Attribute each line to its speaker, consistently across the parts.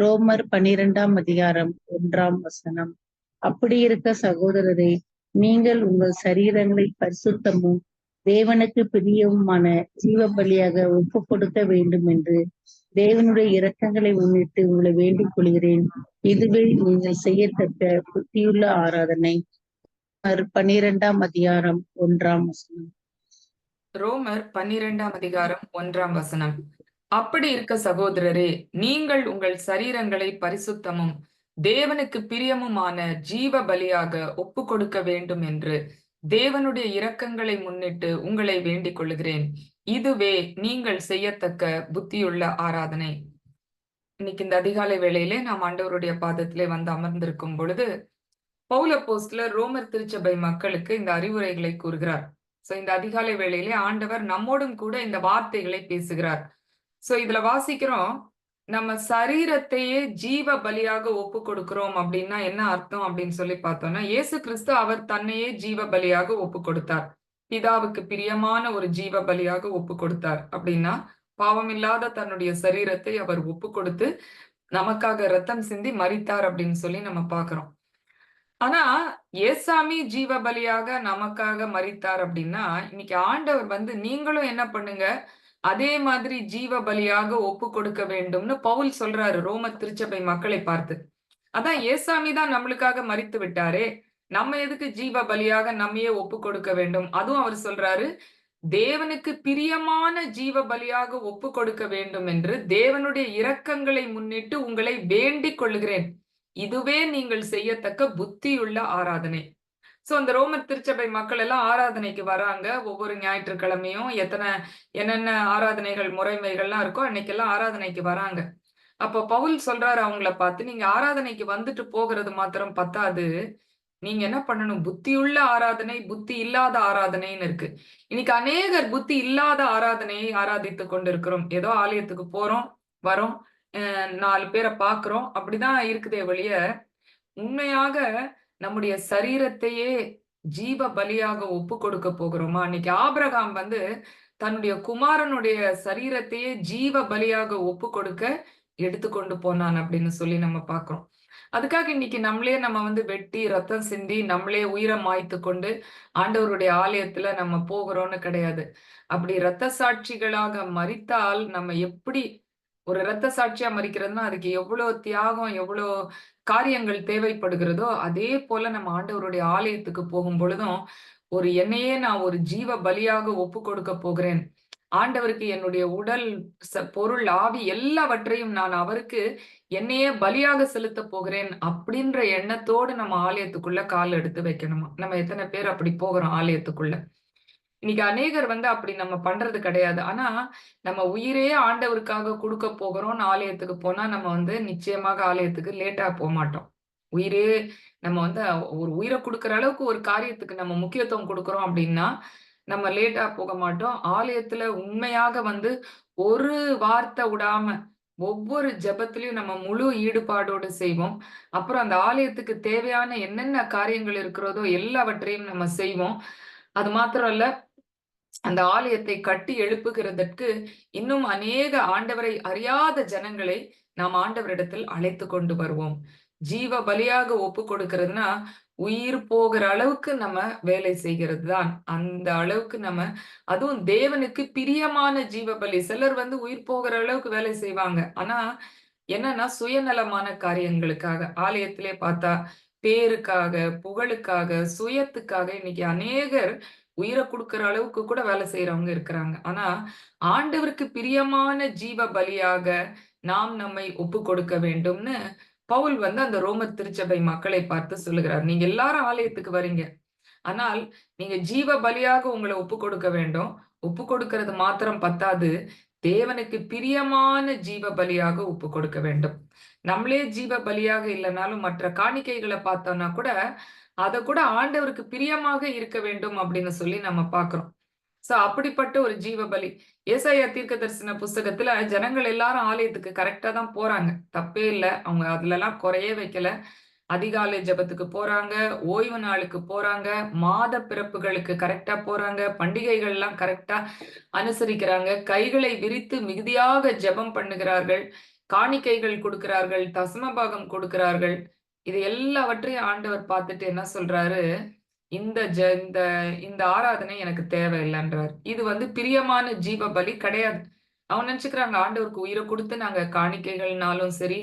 Speaker 1: ரோமர் 12 அதிகாரம் 1 அப்படியிருக்க சகோதரரே, நீங்கள் உங்கள் சரீரங்களை பரிசுத்தமும் தேவனுக்கு பிரியவுமான ஜீவ பலியாக ஒப்புக் கொடுக்க வேண்டும் என்று தேவனுடைய இரக்கங்களை முன்னிட்டு உங்களை வேண்டிக் கொள்கிறேன். இதுவே நீங்கள் செய்யத்தக்க புத்தியுள்ள ஆராதனை. ரோமர் 12 அதிகாரம் 1
Speaker 2: ரோமர் 12 அதிகாரம் 1 அப்படி இருக்க சகோதரரே, நீங்கள் உங்கள் சரீரங்களை பரிசுத்தமும் தேவனுக்கு பிரியமுமான ஜீவ பலியாக ஒப்பு கொடுக்க வேண்டும் என்று தேவனுடைய இரக்கங்களை முன்னிட்டு உங்களை வேண்டிக் கொள்கிறேன். இதுவே நீங்கள் செய்யத்தக்க புத்தியுள்ள ஆராதனை. இன்னைக்கு இந்த அதிகாலை வேளையிலே நாம் ஆண்டவருடைய பாதத்திலே வந்து அமர்ந்திருக்கும் பொழுது பவுல் அப்போஸ்தலர் ரோமர் திருச்சபை மக்களுக்கு இந்த அறிவுரைகளை கூறுகிறார். சோ இந்த அதிகாலை வேளையிலே ஆண்டவர் நம்மோடும் கூட இந்த வார்த்தைகளை பேசுகிறார். சோ இதுல வாசிக்கிறோம், நம்ம சரீரத்தையே ஜீவ பலியாக ஒப்பு கொடுக்கிறோம் அப்படின்னா என்ன அர்த்தம் அப்படின்னு சொல்லி பார்த்தோம்னா, இயேசு கிறிஸ்து அவர் தன்னையே ஜீவ பலியாக ஒப்பு கொடுத்தார். பிதாவுக்கு பிரியமான ஒரு ஜீவ பலியாக ஒப்பு கொடுத்தார். அப்படின்னா பாவமில்லாத தன்னுடைய சரீரத்தை அவர் ஒப்பு கொடுத்து நமக்காக ரத்தம் சிந்தி மரித்தார் அப்படின்னு சொல்லி நம்ம பாக்குறோம். ஆனா ஏசாமி ஜீவ பலியாக நமக்காக மரித்தார் அப்படின்னா, இன்னைக்கு ஆண்டவர் வந்து நீங்களும் என்ன பண்ணுங்க, அதே மாதிரி ஜீவ பலியாக ஒப்பு கொடுக்க வேண்டும்னு பவுல் சொல்றாரு ரோம திருச்சபை மக்களை பார்த்து. அதான் ஏசாமி தான் நம்மளுக்காக மரித்து விட்டாரே, நம்ம எதுக்கு ஜீவ பலியாக நம்மையே ஒப்பு கொடுக்க வேண்டும்? அதுவும் அவர் சொல்றாரு, தேவனுக்கு பிரியமான ஜீவ பலியாக ஒப்பு கொடுக்க வேண்டும் என்று தேவனுடைய இரக்கங்களை முன்னிட்டு உங்களை வேண்டிக் கொள்ளுகிறேன். இதுவே நீங்கள் செய்யத்தக்க புத்தியுள்ள ஆராதனை. சோ அந்த ரோமர் திருச்சபை மக்கள் எல்லாம் ஆராதனைக்கு வராங்க. ஒவ்வொரு ஞாயிற்றுக்கிழமையும் என்னென்ன ஆராதனைகள் முறைமைகள்லாம் இருக்கோ அன்னைக்கெல்லாம் ஆராதனைக்கு வராங்க. அப்போ பவுல் சொல்றாரு அவங்கள பார்த்து, நீங்க ஆராதனைக்கு வந்துட்டு போகிறது மாத்திரம் பத்தாது, நீங்க என்ன பண்ணணும், புத்தியுள்ள ஆராதனை, புத்தி இல்லாத ஆராதனைன்னு இருக்கு. இன்னைக்கு அநேகர் புத்தி இல்லாத ஆராதனையை ஆராதித்து கொண்டிருக்கிறோம். ஏதோ ஆலயத்துக்கு போறோம், வரோம், 4 பேரை பாக்குறோம், அப்படிதான் இருக்குதே ஒழிய உண்மையாக நம்முடைய சரீரத்தையே ஜீவ பலியாக ஒப்பு கொடுக்க போகிறோமா? இன்னைக்கு ஆபிரகாம் வந்து தன்னுடைய குமாரனுடைய சரீரத்தையே ஜீவ பலியாக ஒப்பு கொடுக்க எடுத்துக்கொண்டு போனான் அப்படின்னு சொல்லி நம்ம பாக்குறோம். அதுக்காக இன்னைக்கு நம்ம வந்து வெட்டி ரத்தம் சிந்தி நம்மளே உயிரை மாய்த்து கொண்டு ஆண்டவருடைய ஆலயத்துல நம்ம போகிறோம்னு கிடையாது. அப்படி இரத்த சாட்சிகளாக மரித்தால் நம்ம எப்படி ஒரு இரத்த சாட்சியா மரிக்கிறதுனா அதுக்கு எவ்வளவு தியாகம், எவ்வளவு காரியங்கள் தேவைப்படுகிறதோ அதே போல நம்ம ஆண்டவருடைய ஆலயத்துக்கு போகும் பொழுதும் என்னையே நான் ஒரு ஜீவ பலியாக ஒப்பு கொடுக்க போகிறேன். ஆண்டவருக்கு என்னுடைய உடல், பொருள், ஆவி எல்லாவற்றையும் நான் அவருக்கு என்னையே பலியாக செலுத்த போகிறேன் அப்படின்ற எண்ணத்தோடு நம்ம ஆலயத்துக்குள்ள கால் எடுத்து வைக்கணுமா? நம்ம எத்தனை பேர் அப்படி போகிறோம் ஆலயத்துக்குள்ள? இன்னைக்கு அநேகர் வந்து அப்படி நம்ம பண்றது கிடையாது. ஆனா நம்ம உயிரே ஆண்டவருக்காக கொடுக்க போகிறோம்னு ஆலயத்துக்கு போனா நம்ம வந்து நிச்சயமாக ஆலயத்துக்கு லேட்டா போக மாட்டோம். உயிரே நம்ம வந்து ஒரு உயிரை கொடுக்குற அளவுக்கு ஒரு காரியத்துக்கு நம்ம முக்கியத்துவம் கொடுக்குறோம் அப்படின்னா நம்ம லேட்டா போக மாட்டோம். ஆலயத்துல உண்மையாக வந்து ஒரு வார்த்தை விடாம ஒவ்வொரு ஜெபத்திலயும் நம்ம முழு ஈடுபாடோடு செய்வோம். அப்புறம் அந்த ஆலயத்துக்கு தேவையான என்னென்ன காரியங்கள் இருக்கிறதோ எல்லாவற்றையும் நம்ம செய்வோம். அது மாத்திரம் இல்ல, அந்த ஆலயத்தை கட்டி எழுப்புகிறதற்கு இன்னும் அநேக ஆண்டவரை அறியாத ஜனங்களை நாம் ஆண்டவரிடத்தில் அழைத்து கொண்டு வருவோம். ஜீவ பலியாக ஒப்பு கொடுக்கிறதுனா உயிர் போகிற அளவுக்கு நம்ம வேலை செய்கிறது தான். அந்த அளவுக்கு நம்ம, அதுவும் தேவனுக்கு பிரியமான ஜீவ பலி. சிலர் வந்து உயிர் போகிற அளவுக்கு வேலை செய்வாங்க. ஆனா என்னன்னா சுயநலமான காரியங்களுக்காக ஆலயத்திலே பார்த்தா பேருக்காக, புகழுக்காக, சுயத்துக்காக இன்னைக்கு அநேகர் உயிரை கொடுக்கிற அளவுக்கு கூட வேலை செய்யறவங்க இருக்கிறாங்க. ஆனா ஆண்டவருக்கு பிரியமான ஜீவ பலியாக நாம் நம்மை ஒப்பு கொடுக்க வேண்டும்னு பவுல் வந்து அந்த ரோமர் திருச்சபை மக்களை பார்த்து சொல்லுகிறார். நீங்க எல்லாரும் ஆலயத்துக்கு வரீங்க, ஆனால் நீங்க ஜீவ பலியாக உங்களை ஒப்பு கொடுக்க வேண்டும். ஒப்பு கொடுக்கிறது மாத்திரம் பத்தாது, தேவனுக்கு பிரியமான ஜீவ பலியாக ஒப்பு கொடுக்க வேண்டும். நம்மளே ஜீவ பலியாக இல்லைனாலும் மற்ற காணிக்கைகளை பார்த்தோம்னா கூட அதை கூட ஆண்டவருக்கு பிரியமாக இருக்க வேண்டும் அப்படின்னு சொல்லி நம்ம பார்க்கிறோம். சோ அப்படிப்பட்ட ஒரு ஜீவ பலி. ஏசாயா தீர்க்க தரிசன புஸ்தகத்துல ஜனங்கள் எல்லாரும் ஆலயத்துக்கு கரெக்டா தான் போறாங்க, தப்பே இல்லை, அவங்க அதுல எல்லாம் குறையே வைக்கல. அதிகாலை ஜெபத்துக்கு போறாங்க, ஓய்வு நாளுக்கு போறாங்க, மாத பிறப்புகளுக்கு கரெக்டா போறாங்க, பண்டிகைகள் எல்லாம் கரெக்டா அனுசரிக்கிறாங்க, கைகளை விரித்து மிகுதியாக ஜெபம் பண்ணுகிறார்கள். காணிக்கைகள் கொடுக்கிறார்கள், தசமபாகம் கொடுக்கிறார்கள். இது எல்லாவற்றையும் ஆண்டவர் பார்த்துட்டு என்ன சொல்றாரு, இந்த ஜ இந்த இந்த ஆராதனை எனக்கு தேவையில்லன்றார். இது வந்து பிரியமான ஜீவ பலி கிடையாது. அவங்க நினைச்சுக்கிறாங்க ஆண்டவருக்கு உயிர குடுத்து நாங்க காணிக்கைகள்னாலும் சரி,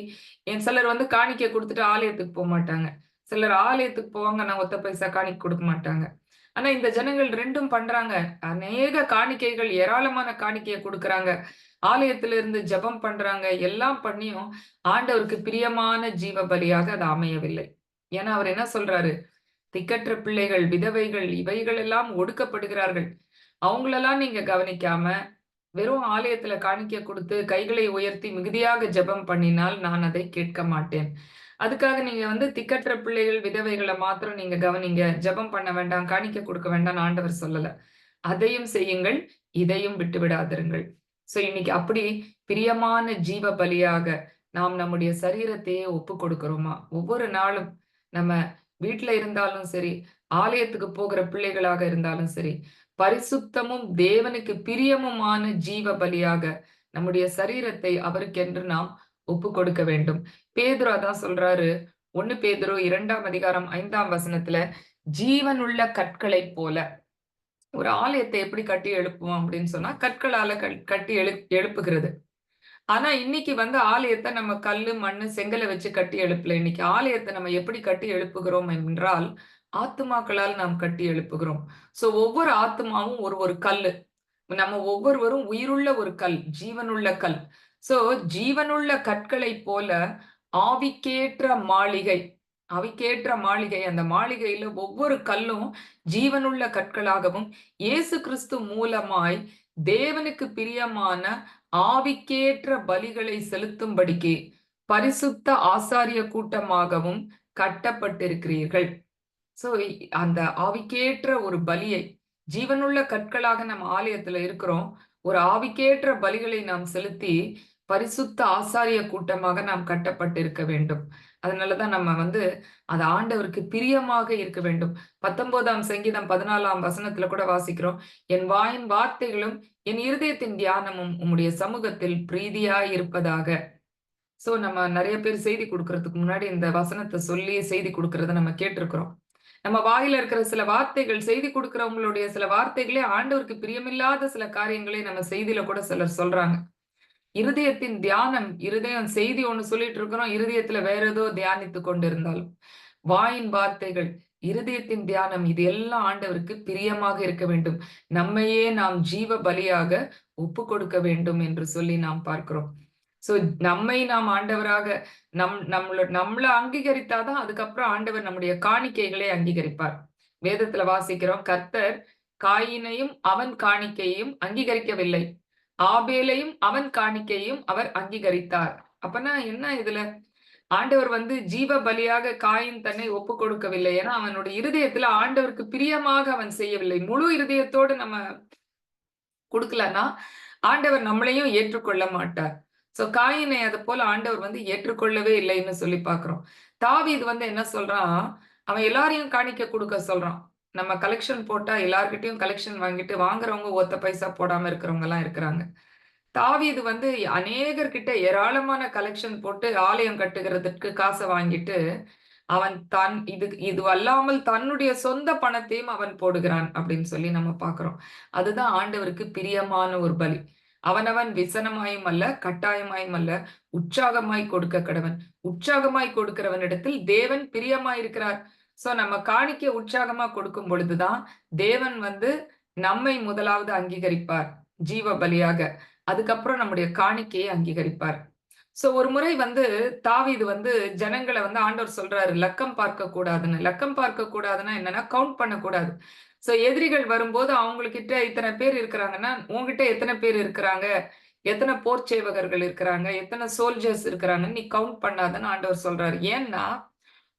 Speaker 2: சிலர் வந்து காணிக்கை குடுத்துட்டு ஆலயத்துக்கு போமாட்டாங்க. சிலர் ஆலயத்துக்கு போவாங்க, ஆனா ஒத்த பைசா காணிக்கை குடுக்க மாட்டாங்க. ஆனா இந்த ஜனங்கள் 2ம் பண்றாங்க. அநேக காணிக்கைகள், ஏராளமான காணிக்கைய குடுக்குறாங்க. ஆலயத்தில இருந்து ஜெபம் பண்றாங்க. எல்லாம் பண்ணியும் ஆண்டவருக்கு பிரியமான ஜீவ பலியாக அது அமையவில்லை. ஏன்னா அவர் என்ன சொல்றாரு, திக்கற்ற பிள்ளைகள், விதவைகள் இவைகள் எல்லாம் ஒடுக்கப்படுகிறார்கள். அவங்களெல்லாம் நீங்க கவனிக்காம, வெறும் ஆலயத்துல காணிக்கை குடுத்து, கைகளை உயர்த்தி மிகுதியாக ஜெபம் பண்ணினால், நான் அதை கேட்க மாட்டேன். அதுக்காக நீங்க வந்து திக்கற்ற பிள்ளைகள், விதவைகள மாத்திரம் நீங்க கவனிங்க. ஜெபம் பண்ண வேண்டாம், காணிக்கை குடுக்க வேண்டாம்னு ஆண்டவர் சொல்லல. அதையும் செய்யுங்கள், இதையும் விட்டு விடாதிருங்கள். இன்னைக்கு அப்படி பிரியமான ஜீவ பலியாக நாம் நம்முடைய சரீரத்தையே ஒப்புக் கொடுக்கிறோமா? ஒவ்வொரு நாளும் நம்ம வீட்ல இருந்தாலும் சரி, ஆலயத்துக்கு போகிற பிள்ளைகளாக இருந்தாலும் சரி, பரிசுத்தமும் தேவனுக்கு பிரியமுமான ஜீவ பலியாக நம்முடைய சரீரத்தை அவருக்கென்று நாம் ஒப்புக் கொடுக்க வேண்டும். பேதுரு அதான் சொல்றாரு. 1 பேதுரு 2ஆம் அதிகாரம் 5ஆம் வசனத்துல, ஜீவனுள்ள கற்களைப் போல ஒரு ஆலயத்தை எப்படி கட்டி எழுப்புவோம் அப்படின்னு சொன்னா, கற்களால கட்டி எழுப்புகிறது. ஆனா இன்னைக்கு வந்து ஆலயத்த நம்ம கல்லு, மண்ணு, செங்கல வச்சு கட்டி எழுப்பல. இன்னைக்கு ஆலயத்த நம்ம எப்படி கட்டி எழுப்புகிறோம் என்றால், ஆத்துமாக்களால் நாம் கட்டி எழுப்புகிறோம். ஒவ்வொரு ஆத்துமாவும் ஒரு கல்லு. நம்ம ஒவ்வொருவரும் உயிருள்ள ஒரு கல், ஜீவனுள்ள கல். ஜீவனுள்ள கற்களைப் போல ஆவிக்கேற்ற மாளிகை ஆவிக்கேற்ற மாளிகை. அந்த மாளிகையில ஒவ்வொரு கல்லும் ஜீவனுள்ள கற்களாகவும், இயேசு கிறிஸ்து மூலமாய் தேவனுக்கு பிரியமான ஆவிக்கேற்ற பலிகளை செலுத்தும்படிக்கு பரிசுத்த ஆசாரிய கூட்டமாகவும் கட்டப்பட்டிருக்கிறீர்கள். சோ அந்த ஆவிக்கேற்ற ஒரு பலியை, ஜீவனுள்ள கற்களாக நம்ம ஆலயத்துல இருக்கிறோம். ஒரு ஆவிக்கேற்ற பலிகளை நாம் செலுத்தி பரிசுத்த ஆசாரிய கூட்டமாக நாம் கட்டப்பட்டிருக்க வேண்டும். அதனாலதான் நம்ம வந்து அது ஆண்டவருக்கு பிரியமாக இருக்க வேண்டும். 19ஆம் சங்கீதம் 14ஆம் வசனத்துல கூட வாசிக்கிறோம். என் வாயின் வார்த்தைகளும் என் இருதயத்தின் தியானமும் உம்முடைய சமூகத்தில் பிரீதியாய் இருப்பதாக. நம்ம நிறைய பேர் செய்தி கொடுக்கறதுக்கு முன்னாடி இந்த வசனத்தை சொல்லி செய்தி கொடுக்கறத நம்ம கேட்டிருக்கிறோம். நம்ம வாயில இருக்கிற சில வார்த்தைகள், செய்தி கொடுக்கிறவங்களுடைய சில வார்த்தைகளே ஆண்டவருக்கு பிரியமில்லாத சில காரியங்களை நம்ம செய்தியில கூட சிலர் சொல்றாங்க. இருதயத்தின் தியானம், இருதயம் செய்தி ஒண்ணு சொல்லிட்டு இருக்கிறோம், இருதயத்துல வேற ஏதோ தியானித்துக் கொண்டிருந்தாலும், வாயின் வார்த்தைகள், இருதயத்தின் தியானம், இது எல்லாம் ஆண்டவருக்கு பிரியமாக இருக்க வேண்டும். நம்மையே நாம் ஜீவ பலியாக ஒப்பு கொடுக்க வேண்டும் என்று சொல்லி நாம் பார்க்கிறோம். நம்மை நாம் ஆண்டவராக நம்மள அங்கீகரித்தாதான் அதுக்கப்புறம் ஆண்டவர் நம்முடைய காணிக்கைகளை அங்கீகரிப்பார். வேதத்துல வாசிக்கிறோம், கர்த்தர் காயினையும் அவன் காணிக்கையையும் அங்கீகரிக்கவில்லை, ஆபேலையும் அவன் காணிக்கையையும் அவர் அங்கீகரித்தார். அப்பனா என்ன இதுல? ஆண்டவர் வந்து ஜீவ பலியாக காயின் தன்னை ஒப்பு கொடுக்கவில்லை. ஏன்னா அவனுடைய இருதயத்துல ஆண்டவருக்கு பிரியமாக அவன் செய்யவில்லை. முழு இருதயத்தோடு நம்ம கொடுக்கலன்னா ஆண்டவர் நம்மளையும் ஏற்றுக்கொள்ள மாட்டார். காயினை அது போல ஆண்டவர் வந்து ஏற்றுக்கொள்ளவே இல்லைன்னு சொல்லி பாக்குறோம். தாவீது வந்து என்ன சொல்றான், அவன் எல்லாரையும் காணிக்க கொடுக்க சொல்றான். நம்ம கலெக்ஷன் போட்டா எல்லார்கிட்டயும் கலெக்ஷன் வாங்கிட்டு வாங்குறவங்க ஒத்த பைசா போடாம இருக்கிறவங்க எல்லாம் இருக்கிறாங்க. தாவீது வந்து அநேகர்கிட்ட ஏராளமான கலெக்ஷன் போட்டு ஆலயம் கட்டுகிறதுக்கு காசை வாங்கிட்டு அவன் இது அல்லாமல் தன்னுடைய சொந்த பணத்தையும் அவன் போடுகிறான் அப்படின்னு சொல்லி நம்ம பாக்குறோம். அதுதான் ஆண்டவருக்கு பிரியமான ஒரு பலி. அவனவன் விசனமாயும் அல்ல, கட்டாயமாயும் அல்ல, உற்சாகமாய் கொடுக்க கடவன். உற்சாகமாய் கொடுக்கிறவனிடத்தில் தேவன் பிரியமாய் இருக்கிறார். நம்ம காணிக்க உற்சாகமா கொடுக்கும் பொழுதுதான் தேவன் வந்து நம்மை முதலாவது அங்கீகரிப்பார் ஜீவ பலியாக. அதுக்கப்புறம் நம்முடைய காணிக்கையை அங்கீகரிப்பார். ஒரு முறை வந்து தாவீது வந்து ஜனங்களை வந்து ஆண்டவர் சொல்றாரு, லக்கம் பார்க்க கூடாதுன்னு. லக்கம் பார்க்க கூடாதுன்னா என்னன்னா, கவுண்ட் பண்ணக்கூடாது. எதிரிகள் வரும்போது அவங்ககிட்ட இத்தனை பேர் இருக்கிறாங்கன்னா, உங்ககிட்ட எத்தனை பேர் இருக்கிறாங்க, எத்தனை போர் சேவகர்கள் இருக்கிறாங்க, எத்தனை சோல்ஜர்ஸ் இருக்கிறாங்கன்னு நீ கவுண்ட் பண்ணாதன்னு ஆண்டவர் சொல்றாரு. ஏன்னா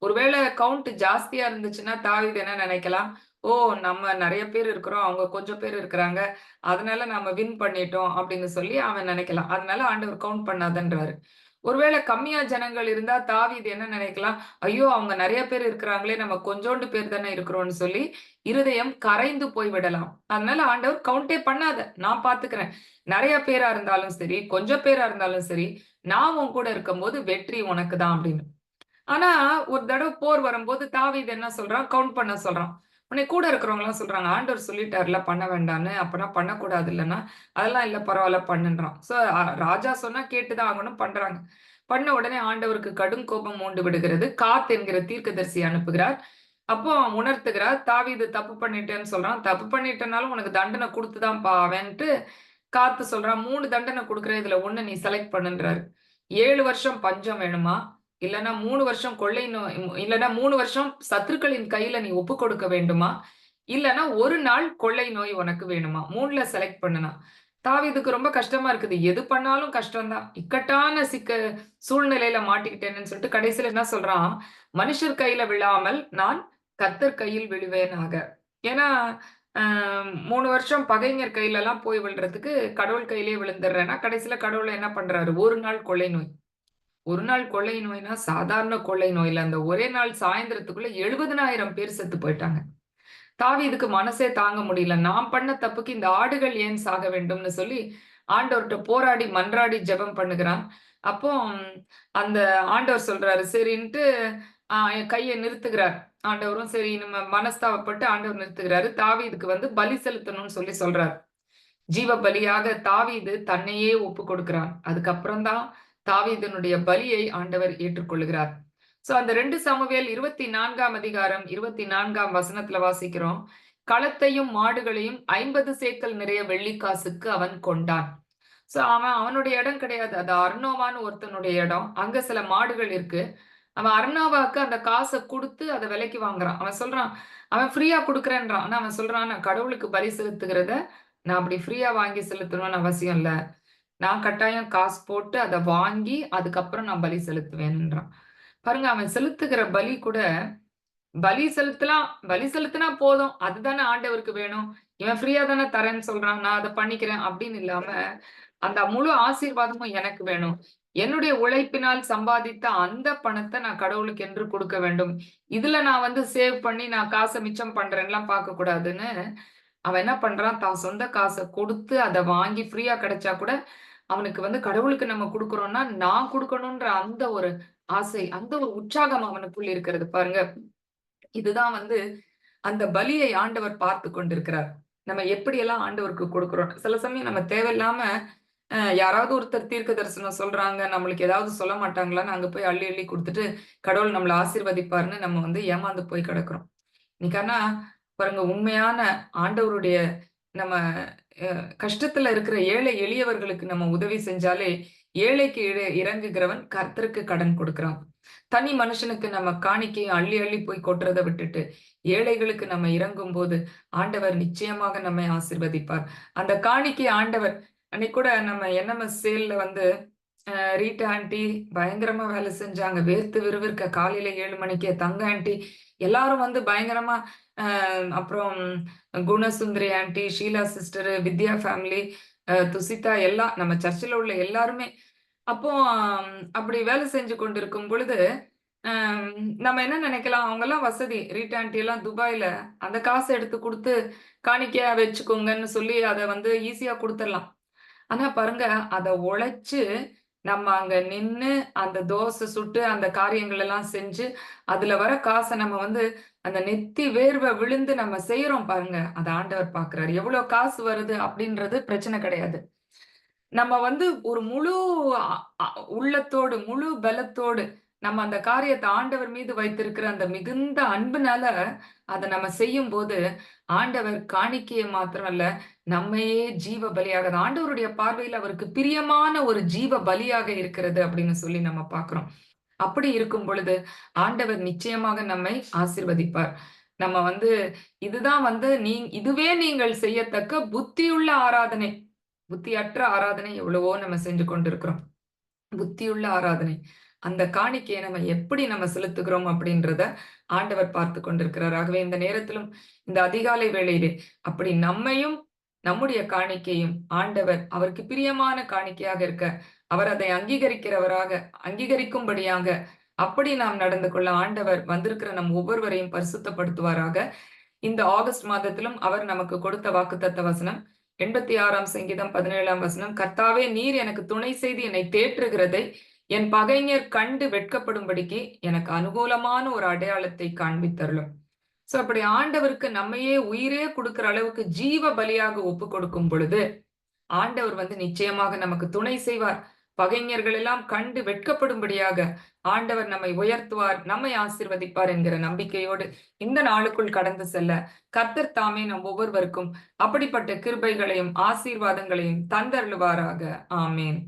Speaker 2: ஒருவேளை கவுண்ட் ஜாஸ்தியா இருந்துச்சுன்னா தாவீது என்ன நினைக்கலாம், ஓ நம்ம நிறைய பேர் இருக்கிறோம், அவங்க கொஞ்சம் பேர் இருக்கிறாங்க, அதனால நாம வின் பண்ணிட்டோம் அப்படின்னு சொல்லி அவன் நினைக்கலாம். அதனால ஆண்டவர் கவுண்ட் பண்ணாதன்றாரு. ஒருவேளை கம்மியா ஜனங்கள் இருந்தா தாவீது என்ன நினைக்கலாம், ஐயோ அவங்க நிறைய பேர் இருக்கிறாங்களே, நம்ம கொஞ்சோண்டு பேர் தானே இருக்கிறோம்னு சொல்லி இருதயம் கரைந்து போய் விடலாம். அதனால ஆண்டவர் கவுண்டே பண்ணாத, நான் பாத்துக்கிறேன். நிறைய பேரா இருந்தாலும் சரி, கொஞ்சம் பேரா இருந்தாலும் சரி, நான் உன் கூட இருக்கும்போது வெற்றி உனக்கு தான் அப்படின்னு. ஆனா ஒரு தடவை போர் வரும்போது தாவீது என்ன சொல்றான், கவுண்ட் பண்ண சொல்றான். உடனே கூட இருக்கிறவங்க எல்லாம் சொல்றாங்க, ஆண்டவர் சொல்லிட்டாருல பண்ண வேண்டான்னு, அப்பனா பண்ணக்கூடாது இல்லைன்னா, அதெல்லாம் இல்ல பரவாயில்ல பண்ணுன்றான். சோ ராஜா சொன்னா கேட்டுதான் ஆகணும், பண்றாங்க. பண்ண உடனே ஆண்டவருக்கு கடும் கோபம் மூண்டு விடுகிறது. காத் என்கிற தீர்க்கதரிசி அனுப்புகிறார். அப்போ அவன் உணர்த்துகிறார், தாவீது தப்பு பண்ணிட்டேன்னு சொல்றான். தப்பு பண்ணிட்டனாலும் உனக்கு தண்டனை கொடுத்துதான் அவன்ட்டு காத்து சொல்றான். 3 தண்டனை கொடுக்குறேன், இதுல 1 நீ செலக்ட் பண்ணுன்றாரு. 7 வருஷம் பஞ்சம் வேணுமா, இல்லன்னா 3 வருஷம் கொள்ளை நோய், இல்லன்னா 3 வருஷம் சத்துருக்களின் கையில நீ ஒப்பு கொடுக்க வேண்டுமா, இல்லன்னா 1 நாள் கொள்ளை நோய் உனக்கு வேணுமா, 3ல செலக்ட் பண்ணுனா. தாவீதுக்கு ரொம்ப கஷ்டமா இருக்குது. எது பண்ணாலும் கஷ்டம் தான். இக்கட்டான சூழ்நிலையில மாட்டிக்கிட்டேன்னு சொல்லிட்டு கடைசியில என்ன சொல்றான், மனுஷர் கையில விழாமல் நான் கர்த்தர் கையில் விழுவேனாக. ஏன்னா 3 வருஷம் பகைஞர் கையில எல்லாம் போய் விழுறதுக்கு கடவுள் கையிலேயே விழுந்துடுறேன்னா, கடைசியில கடவுள் என்ன பண்றாரு, 1 நாள் கொள்ளை நோய். 1 நாள் கொள்ளை நோய்னா சாதாரண கொள்ளை நோய் இல்ல. அந்த ஒரே நாள் சாயந்திரத்துக்குள்ள 70,000 பேர் செத்து போயிட்டாங்க. தாவீதுக்கு மனசே தாங்க முடியல. நான் பண்ண தப்புக்கு இந்த ஆடுகள் ஏன் சாக வேண்டும்னு சொல்லி ஆண்டவர்ட்ட போராடி மன்றாடி ஜெபம் பண்ணுகிறான். அப்போ அந்த ஆண்டவர் சொல்றாரு சரின்ட்டு என் கைய நிறுத்துகிறார். ஆண்டவரும் சரி நம்ம மனஸ்தாபப்பட்டு ஆண்டவர் நிறுத்துகிறாரு. தாவீதுக்கு வந்து பலி செலுத்தணும்னு சொல்லி சொல்றாரு. ஜீவ பலியாக தாவீது தன்னையே ஒப்பு கொடுக்கிறான். அதுக்கப்புறம் தான் தாவீதினுடைய பலியை ஆண்டவர் ஏற்றுக்கொள்கிறார். சோ அந்த 2 சாமுவேல் 24ஆம் அதிகாரம் 24ஆம் வசனத்துல வாசிக்கிறோம். களத்தையும் மாடுகளையும் 50 சேக்கல் நிறைய வெள்ளிக்காசுக்கு அவன் கொண்டான். சோ அவனுடைய இடம் கிடையாது. அது அர்னோவான்னு ஒருத்தனுடைய இடம். அங்க சில மாடுகள் இருக்கு. அவன் அர்னோவாக்கு அந்த காசை கொடுத்து அதை விலைக்கு வாங்குறான். அவன் சொல்றான், அவன் ஃப்ரீயா கொடுக்குறேன்றான். ஆனா அவன் சொல்றான், நான் கடவுளுக்கு பலி செலுத்துகிறத நான் அப்படி ஃப்ரீயா வாங்கி செலுத்தணும்னு அவசியம் இல்ல. நான் கட்டாயம் காசு போட்டு அதை வாங்கி அதுக்கப்புறம் நான் பலி செலுத்துவேன்ன்றான். பாருங்க, அவன் செலுத்துகிற பலி கூட பலி செலுத்தலாம், பலி செலுத்தினா போதும், அதுதானே ஆண்டவருக்கு வேணும், இவன் ஃப்ரீயா தானே தரேன்னு சொல்றான், நான் அதை பண்ணிக்கிறேன் அப்படின்னு இல்லாம அந்த முழு ஆசீர்வாதமும் எனக்கு வேணும். என்னுடைய உழைப்பினால் சம்பாதித்த அந்த பணத்தை நான் கடவுளுக்கு என்று கொடுக்க வேண்டும். இதுல நான் வந்து சேவ் பண்ணி நான் காசை மிச்சம் பண்றேன்லாம் பார்க்க கூடாதுன்னு அவன் என்ன பண்றான், தான் சொந்த காசை கொடுத்து அதை வாங்கி ஃப்ரீயா கிடைச்சா கூட அவனுக்கு வந்து கடவுளுக்கு நம்ம கொடுக்குறோம்னா நான் கொடுக்கணும்ன்ற அந்த ஒரு ஆசை, அந்த ஒரு உற்சாகம் அவனுக்குள் இருக்கிறது பாருங்க. இதுதான் வந்து அந்த பலியை ஆண்டவர் பார்த்து கொண்டிருக்கிறார். நம்ம எப்படியெல்லாம் ஆண்டவருக்கு கொடுக்கிறோம். சில சமயம் நம்ம தேவையில்லாம யாராவது ஒருத்தர் தீர்க்க தரிசனம் சொல்றாங்க, நம்மளுக்கு ஏதாவது சொல்ல மாட்டாங்களான்னு அங்க போய் அள்ளி அள்ளி குடுத்துட்டு, கடவுள் நம்மள ஆசீர்வதிப்பார்ன்னு நம்ம வந்து ஏமாந்து போய் கிடக்கிறோம். இன்னைக்கு ஆனா பாருங்க, உண்மையான ஆண்டவருடைய நம்ம கஷ்டத்துல இருக்கிற ஏழை எளியவர்களுக்கு நம்ம உதவி செஞ்சாலே, ஏழைக்கு இறங்குகிறவன் கர்த்தருக்கு கடன் கொடுக்கிறான். தனி மனுஷனுக்கு நம்ம காணிக்கையும் அள்ளி அள்ளி போய் கொட்டுறத விட்டுட்டு, ஏழைகளுக்கு நம்ம இறங்கும்போது, ஆண்டவர் நிச்சயமாக நம்மை ஆசீர்வதிப்பார். அந்த காணிக்கை ஆண்டவர் அன்னைக்கு கூட நம்ம என்எம்எஸ் சேல்ல வந்து ரீட்டா ஆன்ட்டி பயங்கரமா வேலை செஞ்சாங்க. வேர்த்து விறுவிறுக்க காலையில 7 மணிக்கே தங்க ஆன்ட்டி எல்லாரும் வந்து பயங்கரமா அப்புறம் குணசுந்தரி ஆன்ட்டி, ஷீலா சிஸ்டர், வித்யா ஃபேமிலி, துசிதா எல்லாம் நம்ம சர்ச்சில் உள்ள எல்லாருமே அப்போ அப்படி வேலை செஞ்சு கொண்டிருக்கும் பொழுது நம்ம என்ன நினைக்கலாம், அவங்க எல்லாம் வசதி, ரீட்டா ஆன்ட்டி எல்லாம் துபாயில அந்த காசை எடுத்து கொடுத்து காணிக்கையா வச்சுக்கோங்கன்னு சொல்லி அதை வந்து ஈஸியா கொடுத்துடலாம். ஆனா பாருங்க, அத உழைச்சு நம்ம அங்க நின்னு அந்த தோசை சுட்டு அந்த காரியங்கள் எல்லாம் செஞ்சு அதுல வர காசை நம்ம வந்து அந்த நெத்தி வேர்வை விழுந்து நம்ம செய்யறோம் பாருங்க, அத ஆண்டவர் பார்க்கிறாரு. எவ்வளவு காசு வருது அப்படின்றது பிரச்சனை கிடையாது. நம்ம வந்து ஒரு முழு அ அ உள்ளத்தோடு, முழு பலத்தோடு நம்ம அந்த காரியத்த ஆண்டவர் மீது வைத்திருக்கிற அந்த மிகுந்த அன்புனால அத நம்ம செய்யும்போது, ஆண்டவர் காணிக்கைய மாத்திரம் அல்ல, நம்மையே ஜீவ பலியாக ஆண்டவருடைய பார்வையில அவருக்கு பிரியமான ஒரு ஜீவ பலியாக இருக்கிறது அப்படின்னு சொல்லி நம்ம பார்க்கிறோம். அப்படி இருக்கும் பொழுது, ஆண்டவர் நிச்சயமாக நம்மை ஆசீர்வதிப்பார். நம்ம வந்து இதுதான் வந்து இதுவே நீங்கள் செய்யத்தக்க புத்தியுள்ள ஆராதனை. புத்தியற்ற ஆராதனை எவ்வளவோ நம்ம செஞ்சு கொண்டிருக்கிறோம். புத்தியுள்ள ஆராதனை. அந்த காணிக்கையை நம்ம எப்படி நம்ம செலுத்துகிறோம் அப்படின்றத ஆண்டவர் பார்த்து கொண்டிருக்கிறார். ஆகவே இந்த நேரத்திலும் இந்த அதிகாலை வேளையிலே அப்படி நம்மையும் நம்முடைய காணிக்கையும் ஆண்டவர் அவருக்கு பிரியமான காணிக்கையாக இருக்க அவர் அதை அங்கீகரிக்கும்படியாக அப்படி நாம் நடந்து கொள்ள ஆண்டவர் வந்திருக்கிற நம் ஒவ்வொருவரையும் பரிசுத்தப்படுத்துவாராக. இந்த ஆகஸ்ட் மாதத்திலும் அவர் நமக்கு கொடுத்த வாக்குத்தத்த வசனம் 86ஆம் சங்கீதம் 17ஆம் வசனம், கர்த்தாவே நீர் எனக்கு துணை செய்து என்னை தேற்றுகிறதை என் பகைஞர் கண்டு வெட்கப்படும்படிக்கு எனக்கு அனுகூலமான ஒரு அடையாளத்தை காண்பித்தருளும். சோ அப்படி ஆண்டவருக்கு நம்மையே உயிரே கொடுக்கிற அளவுக்கு ஜீவ பலியாக ஒப்பு கொடுக்கும் பொழுது ஆண்டவர் நிச்சயமாக நமக்கு துணை செய்வார். பகைஞர்கள் எல்லாம் கண்டு வெட்கப்படும்படியாக ஆண்டவர் நம்மை உயர்த்துவார், நம்மை ஆசீர்வதிப்பார் என்கிற நம்பிக்கையோடு இந்த நாளுக்குள் கடந்து செல்ல கர்த்தர் தாமே நம் ஒவ்வொருவருக்கும் அப்படிப்பட்ட கிருபைகளையும் ஆசீர்வாதங்களையும் தந்தருளுவாராக. ஆமேன்.